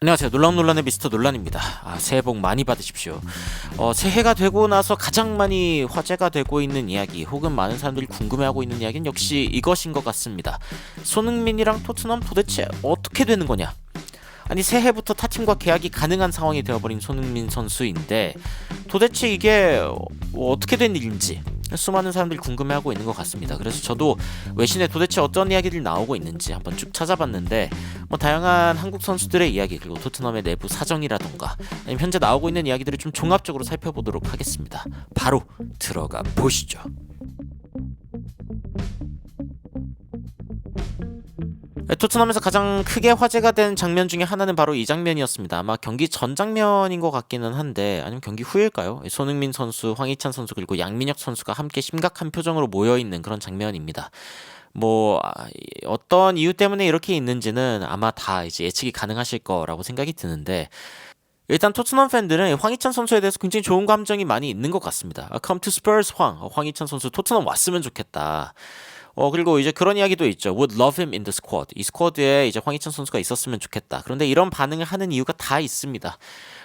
안녕하세요. 놀라운 논란의 미스터 논란입니다. 새해 복 많이 받으십시오. 새해가 되고 나서 가장 많이 화제가 되고 있는 이야기 혹은 많은 사람들이 궁금해하고 있는 이야기는 역시 이것인 것 같습니다. 손흥민이랑 토트넘 도대체 어떻게 되는 거냐? 아니 새해부터 타팀과 계약이 가능한 상황이 되어버린 손흥민 선수인데 도대체 이게 어떻게 된 일인지 수많은 사람들이 궁금해하고 있는 것 같습니다. 그래서 저도 외신에 도대체 어떤 이야기들이 나오고 있는지 한번 쭉 찾아봤는데 다양한 한국 선수들의 이야기 그리고 토트넘의 내부 사정이라던가 아니면 현재 나오고 있는 이야기들을 좀 종합적으로 살펴보도록 하겠습니다. 바로 들어가 보시죠. 토트넘에서 가장 크게 화제가 된 장면 중에 하나는 바로 이 장면이었습니다. 아마 경기 전 장면인 것 같기는 한데 아니면 경기 후일까요? 손흥민 선수, 황희찬 선수 그리고 양민혁 선수가 함께 심각한 표정으로 모여있는 그런 장면입니다. 어떤 이유 때문에 이렇게 있는지는 아마 다 이제 예측이 가능하실 거라고 생각이 드는데 일단 토트넘 팬들은 황희찬 선수에 대해서 굉장히 좋은 감정이 많이 있는 것 같습니다. Come to Spurs 황희찬 선수 토트넘 왔으면 좋겠다. 그리고 이제 그런 이야기도 있죠. Would love him in the squad. 이 스쿼드에 이제 황희찬 선수가 있었으면 좋겠다. 그런데 이런 반응을 하는 이유가 다 있습니다.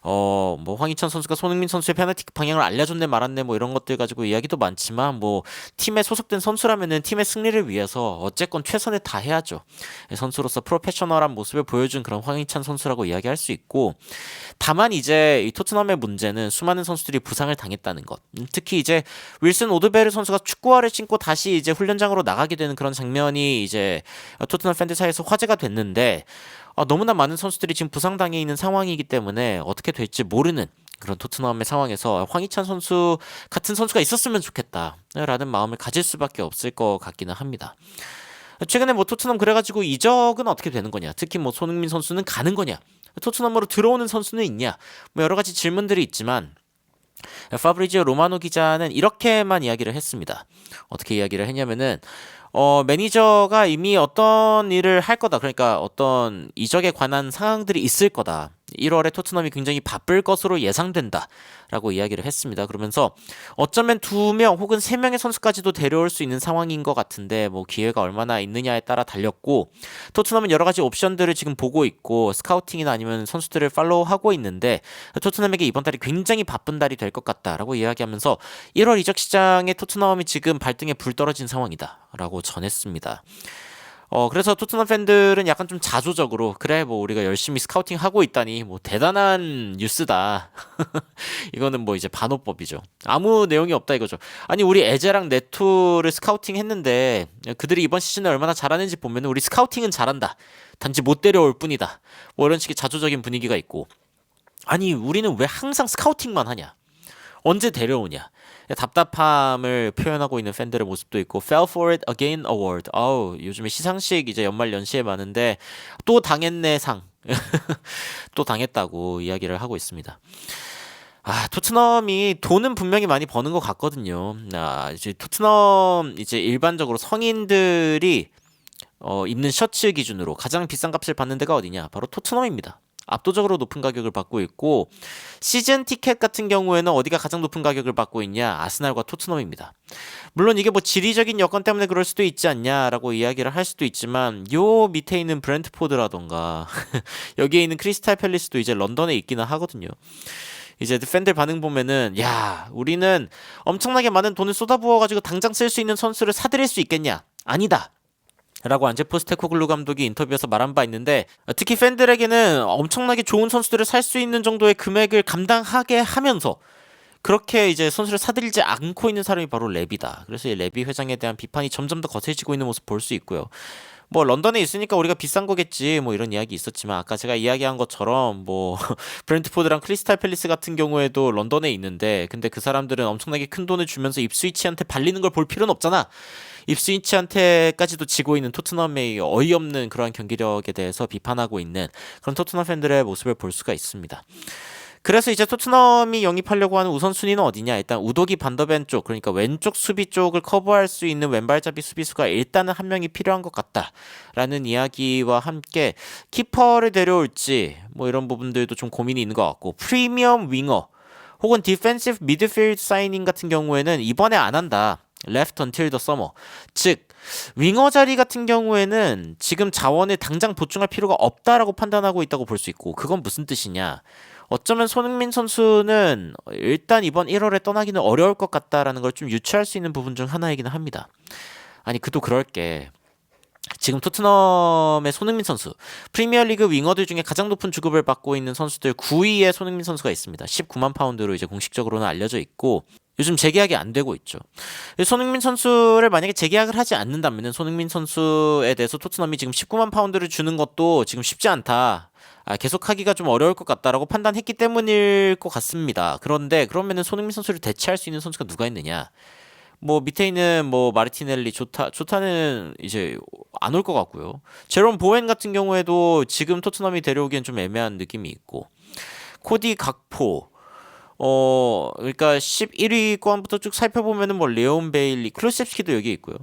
황희찬 선수가 손흥민 선수의 페널티킥 방향을 알려줬네 말았네 이런 것들 가지고 이야기도 많지만 팀에 소속된 선수라면은 팀의 승리를 위해서 어쨌건 최선을 다해야죠. 선수로서 프로페셔널한 모습을 보여준 그런 황희찬 선수라고 이야기할 수 있고 다만 이제 이 토트넘의 문제는 수많은 선수들이 부상을 당했다는 것. 특히 이제 윌슨 오드베르 선수가 축구화를 신고 다시 이제 훈련장으로 나가게 되는 그런 장면이 이제 토트넘 팬들 사이에서 화제가 됐는데 너무나 많은 선수들이 지금 부상당해 있는 상황이기 때문에 어떻게 될지 모르는 그런 토트넘의 상황에서 황희찬 선수 같은 선수가 있었으면 좋겠다라는 마음을 가질 수밖에 없을 것 같기는 합니다. 최근에 토트넘 그래가지고 이적은 어떻게 되는 거냐? 특히 손흥민 선수는 가는 거냐? 토트넘으로 들어오는 선수는 있냐? 여러 가지 질문들이 있지만 파브리지오 로마노 기자는 이렇게만 이야기를 했습니다. 어떻게 이야기를 했냐면은 매니저가 이미 어떤 일을 할 거다. 그러니까 어떤 이적에 관한 상황들이 있을 거다. 1월에 토트넘이 굉장히 바쁠 것으로 예상된다 라고 이야기를 했습니다. 그러면서 어쩌면 2명 혹은 3명의 선수까지도 데려올 수 있는 상황인 것 같은데 기회가 얼마나 있느냐에 따라 달렸고 토트넘은 여러 가지 옵션들을 지금 보고 있고 스카우팅이나 아니면 선수들을 팔로우하고 있는데 토트넘에게 이번 달이 굉장히 바쁜 달이 될 것 같다라고 이야기하면서 1월 이적 시장에 토트넘이 지금 발등에 불 떨어진 상황이다 라고 전했습니다. 그래서 토트넘 팬들은 약간 좀 자조적으로 그래 우리가 열심히 스카우팅 하고 있다니 대단한 뉴스다. 이거는 이제 반호법이죠. 아무 내용이 없다 이거죠. 아니 우리 에제랑 네토를 스카우팅 했는데 그들이 이번 시즌에 얼마나 잘하는지 보면 우리 스카우팅은 잘한다. 단지 못 데려올 뿐이다. 이런 식의 자조적인 분위기가 있고 아니 우리는 왜 항상 스카우팅만 하냐. 언제 데려오냐. 답답함을 표현하고 있는 팬들의 모습도 있고 Fell for it again award. 요즘에 시상식 이제 연말 연시에 많은데 또 당했네 상. 또 당했다고 이야기를 하고 있습니다. 토트넘이 돈은 분명히 많이 버는 것 같거든요. 이제 토트넘 이제 일반적으로 성인들이 입는 셔츠 기준으로 가장 비싼 값을 받는 데가 어디냐? 바로 토트넘입니다. 압도적으로 높은 가격을 받고 있고 시즌 티켓 같은 경우에는 어디가 가장 높은 가격을 받고 있냐? 아스날과 토트넘입니다. 물론 이게 지리적인 여건 때문에 그럴 수도 있지 않냐라고 이야기를 할 수도 있지만 요 밑에 있는 브렌트포드라던가 여기에 있는 크리스탈 팰리스도 이제 런던에 있기는 하거든요. 이제 팬들 반응 보면은 우리는 엄청나게 많은 돈을 쏟아부어가지고 당장 쓸 수 있는 선수를 사들일 수 있겠냐? 아니다. 라고 안제 포스테코글루 감독이 인터뷰에서 말한 바 있는데 특히 팬들에게는 엄청나게 좋은 선수들을 살 수 있는 정도의 금액을 감당하게 하면서 그렇게 이제 선수를 사들이지 않고 있는 사람이 바로 레비다. 그래서 이 레비 회장에 대한 비판이 점점 더 거세지고 있는 모습 볼 수 있고요. 런던에 있으니까 우리가 비싼 거겠지 이런 이야기 있었지만 아까 제가 이야기한 것처럼 브렌트포드랑 크리스탈 팰리스 같은 경우에도 런던에 있는데 근데 그 사람들은 엄청나게 큰 돈을 주면서 입스위치한테 발리는 걸 볼 필요는 없잖아. 입스위치한테까지도 지고 있는 토트넘의 어이없는 그러한 경기력에 대해서 비판하고 있는 그런 토트넘 팬들의 모습을 볼 수가 있습니다. 그래서 이제 토트넘이 영입하려고 하는 우선순위는 어디냐? 일단 우도기 반더벤 쪽, 그러니까 왼쪽 수비 쪽을 커버할 수 있는 왼발잡이 수비수가 일단은 한 명이 필요한 것 같다라는 이야기와 함께 키퍼를 데려올지 이런 부분들도 좀 고민이 있는 것 같고 프리미엄 윙어 혹은 디펜시브 미드필드 사이닝 같은 경우에는 이번에 안 한다. left until the summer. 즉 윙어 자리 같은 경우에는 지금 자원을 당장 보충할 필요가 없다라고 판단하고 있다고 볼 수 있고, 그건 무슨 뜻이냐? 어쩌면 손흥민 선수는 일단 이번 1월에 떠나기는 어려울 것 같다라는 걸 좀 유추할 수 있는 부분 중 하나이기는 합니다. 아니, 그도 그럴 게 지금 토트넘의 손흥민 선수, 프리미어리그 윙어들 중에 가장 높은 주급을 받고 있는 선수들 9위에 손흥민 선수가 있습니다. 19만 파운드로 이제 공식적으로는 알려져 있고, 요즘 재계약이 안 되고 있죠. 손흥민 선수를 만약에 재계약을 하지 않는다면 손흥민 선수에 대해서 토트넘이 지금 19만 파운드를 주는 것도 지금 쉽지 않다. 계속하기가 좀 어려울 것 같다라고 판단했기 때문일 것 같습니다. 그런데 그러면은 손흥민 선수를 대체할 수 있는 선수가 누가 있느냐? 뭐 밑에 있는 뭐 마르티넬리, 조타는 이제 안 올 것 같고요. 제롬 보엔 같은 경우에도 지금 토트넘이 데려오기엔 좀 애매한 느낌이 있고, 코디 각포, 그러니까 11위권부터 쭉 살펴보면은 뭐 레온 베일리, 클루셉스키도 여기 있고요.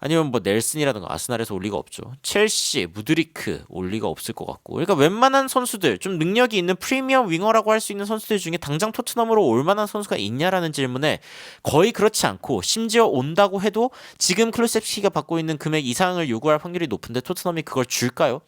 아니면 뭐 넬슨이라든가 아스날에서 올 리가 없죠. 첼시, 무드리크 올 리가 없을 것 같고. 그러니까 웬만한 선수들, 좀 능력이 있는 프리미엄 윙어라고 할 수 있는 선수들 중에 당장 토트넘으로 올 만한 선수가 있냐라는 질문에 거의 그렇지 않고, 심지어 온다고 해도 지금 클루셉스키가 받고 있는 금액 이상을 요구할 확률이 높은데 토트넘이 그걸 줄까요?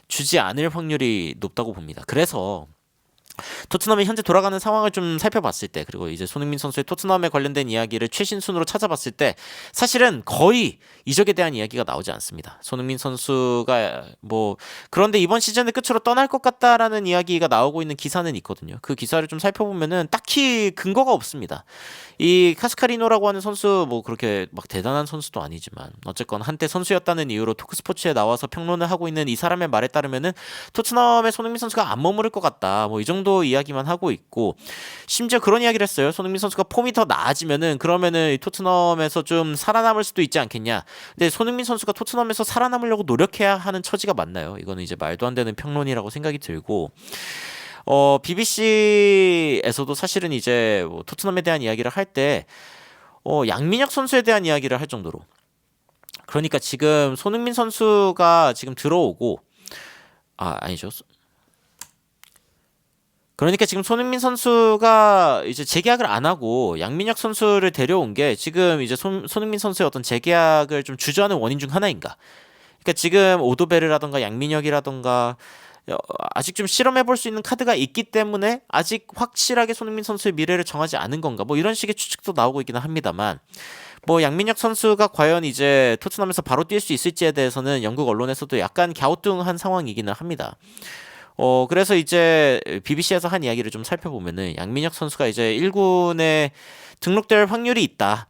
주지 않을 확률이 높다고 봅니다. 그래서 토트넘이 현재 돌아가는 상황을 좀 살펴봤을 때, 그리고 이제 손흥민 선수의 토트넘에 관련된 이야기를 최신 순으로 찾아봤을 때 사실은 거의 이적에 대한 이야기가 나오지 않습니다. 손흥민 선수가 뭐 그런데 이번 시즌을 끝으로 떠날 것 같다라는 이야기가 나오고 있는 기사는 있거든요. 그 기사를 좀 살펴보면은 딱히 근거가 없습니다. 이 카스카리노라고 하는 선수, 뭐 그렇게 막 대단한 선수도 아니지만 어쨌건 한때 선수였다는 이유로 토크스포츠에 나와서 평론을 하고 있는 이 사람의 말에 따르면은 토트넘에 손흥민 선수가 안 머무를 것 같다, 뭐 이 정도 이야기만 하고 있고, 심지어 그런 이야기를 했어요. 손흥민 선수가 폼이 더 나아지면은 그러면은 이 토트넘에서 좀 살아남을 수도 있지 않겠냐. 근데 손흥민 선수가 토트넘에서 살아남으려고 노력해야 하는 처지가 맞나요? 이거는 이제 말도 안 되는 평론이라고 생각이 들고, BBC에서도 사실은 이제 뭐 토트넘에 대한 이야기를 할 때 양민혁 선수에 대한 이야기를 할 정도로, 그러니까 지금 손흥민 선수가 지금 들어오고, 아니죠. 그러니까 지금 손흥민 선수가 이제 재계약을 안 하고 양민혁 선수를 데려온 게 지금 이제 손흥민 선수의 어떤 재계약을 좀 주저하는 원인 중 하나인가? 그러니까 지금 오도베르라던가 양민혁이라던가 아직 좀 실험해 볼 수 있는 카드가 있기 때문에 아직 확실하게 손흥민 선수의 미래를 정하지 않은 건가? 뭐 이런 식의 추측도 나오고 있기는 합니다만, 뭐 양민혁 선수가 과연 이제 토트넘에서 바로 뛸 수 있을지에 대해서는 영국 언론에서도 약간 갸우뚱한 상황이기는 합니다. 그래서 이제 BBC에서 한 이야기를 좀 살펴보면은 양민혁 선수가 이제 1군에 등록될 확률이 있다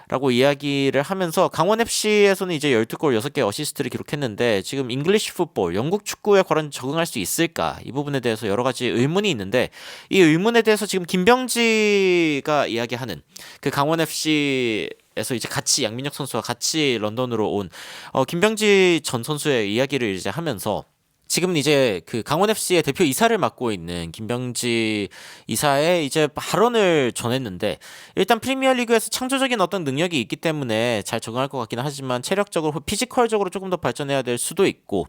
라고 이야기를 하면서, 강원 FC에서는 이제 12골 6개 어시스트를 기록했는데 지금 잉글리시 풋볼, 영국 축구에 과연 적응할 수 있을까? 이 부분에 대해서 여러 가지 의문이 있는데, 이 의문에 대해서 지금 김병지가 이야기하는 그 강원 FC에서 이제 같이 양민혁 선수와 같이 런던으로 온 김병지 전 선수의 이야기를 이제 하면서, 지금 이제 그 강원 FC의 대표 이사를 맡고 있는 김병지 이사의 이제 발언을 전했는데, 일단 프리미어리그에서 창조적인 어떤 능력이 있기 때문에 잘 적응할 것 같기는 하지만 체력적으로, 피지컬적으로 조금 더 발전해야 될 수도 있고,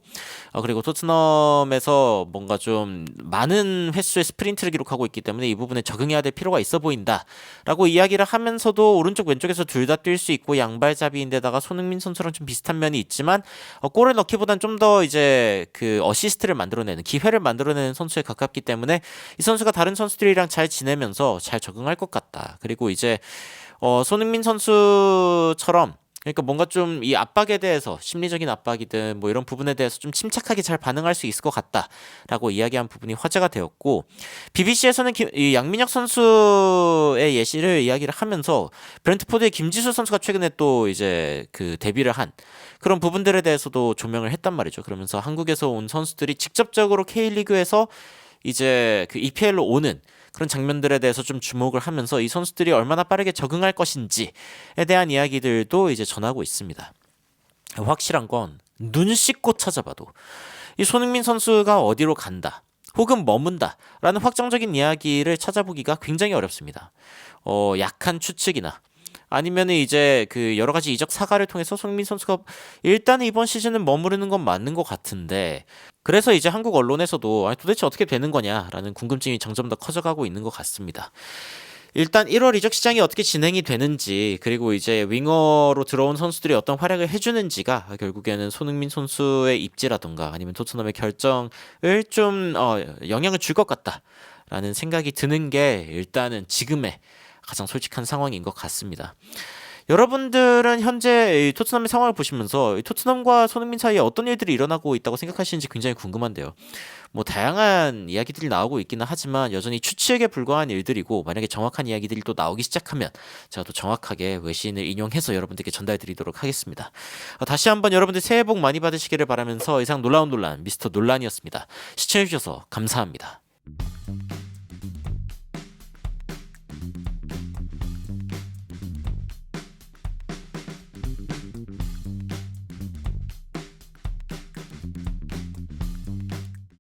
그리고 토트넘에서 뭔가 좀 많은 횟수의 스프린트를 기록하고 있기 때문에 이 부분에 적응해야 될 필요가 있어 보인다라고 이야기를 하면서도, 오른쪽 왼쪽에서 둘 다 뛸 수 있고 양발잡이인데다가 손흥민 선수랑 좀 비슷한 면이 있지만 골을 넣기보단 좀 더 이제 그 어시스트를 만들어내는, 기회를 만들어내는 선수에 가깝기 때문에 이 선수가 다른 선수들이랑 잘 지내면서 잘 적응할 것 같다. 그리고 이제 손흥민 선수처럼, 그러니까 뭔가 좀 이 압박에 대해서, 심리적인 압박이든 뭐 이런 부분에 대해서 좀 침착하게 잘 반응할 수 있을 것 같다라고 이야기한 부분이 화제가 되었고, BBC에서는 이 양민혁 선수의 예시를 이야기를 하면서 브렌트포드의 김지수 선수가 최근에 또 이제 그 데뷔를 한 그런 부분들에 대해서도 조명을 했단 말이죠. 그러면서 한국에서 온 선수들이 직접적으로 K리그에서 이제 그 EPL로 오는 그런 장면들에 대해서 좀 주목을 하면서 이 선수들이 얼마나 빠르게 적응할 것인지에 대한 이야기들도 이제 전하고 있습니다. 확실한 건 눈 씻고 찾아봐도 이 손흥민 선수가 어디로 간다, 혹은 머문다 라는 확정적인 이야기를 찾아보기가 굉장히 어렵습니다. 약한 추측이나 아니면 이제 그 여러 가지 이적 사과를 통해서 손흥민 선수가 일단 이번 시즌은 머무르는 건 맞는 것 같은데, 그래서 이제 한국 언론에서도 도대체 어떻게 되는 거냐라는 궁금증이 점점 더 커져가고 있는 것 같습니다. 일단 1월 이적 시장이 어떻게 진행이 되는지 그리고 이제 윙어로 들어온 선수들이 어떤 활약을 해주는지가 결국에는 손흥민 선수의 입지라던가 아니면 토트넘의 결정을 좀 영향을 줄 것 같다라는 생각이 드는 게 일단은 지금의 가장 솔직한 상황인 것 같습니다. 여러분들은 현재 이 토트넘의 상황을 보시면서 이 토트넘과 손흥민 사이에 어떤 일들이 일어나고 있다고 생각하시는지 굉장히 궁금한데요. 뭐 다양한 이야기들이 나오고 있기는 하지만 여전히 추측에 불과한 일들이고 만약에 정확한 이야기들이 또 나오기 시작하면 제가 또 정확하게 외신을 인용해서 여러분들께 전달드리도록 하겠습니다. 다시 한번 여러분들 새해 복 많이 받으시기를 바라면서 이상 놀라운 논란 미스터 논란이었습니다. 시청해주셔서 감사합니다.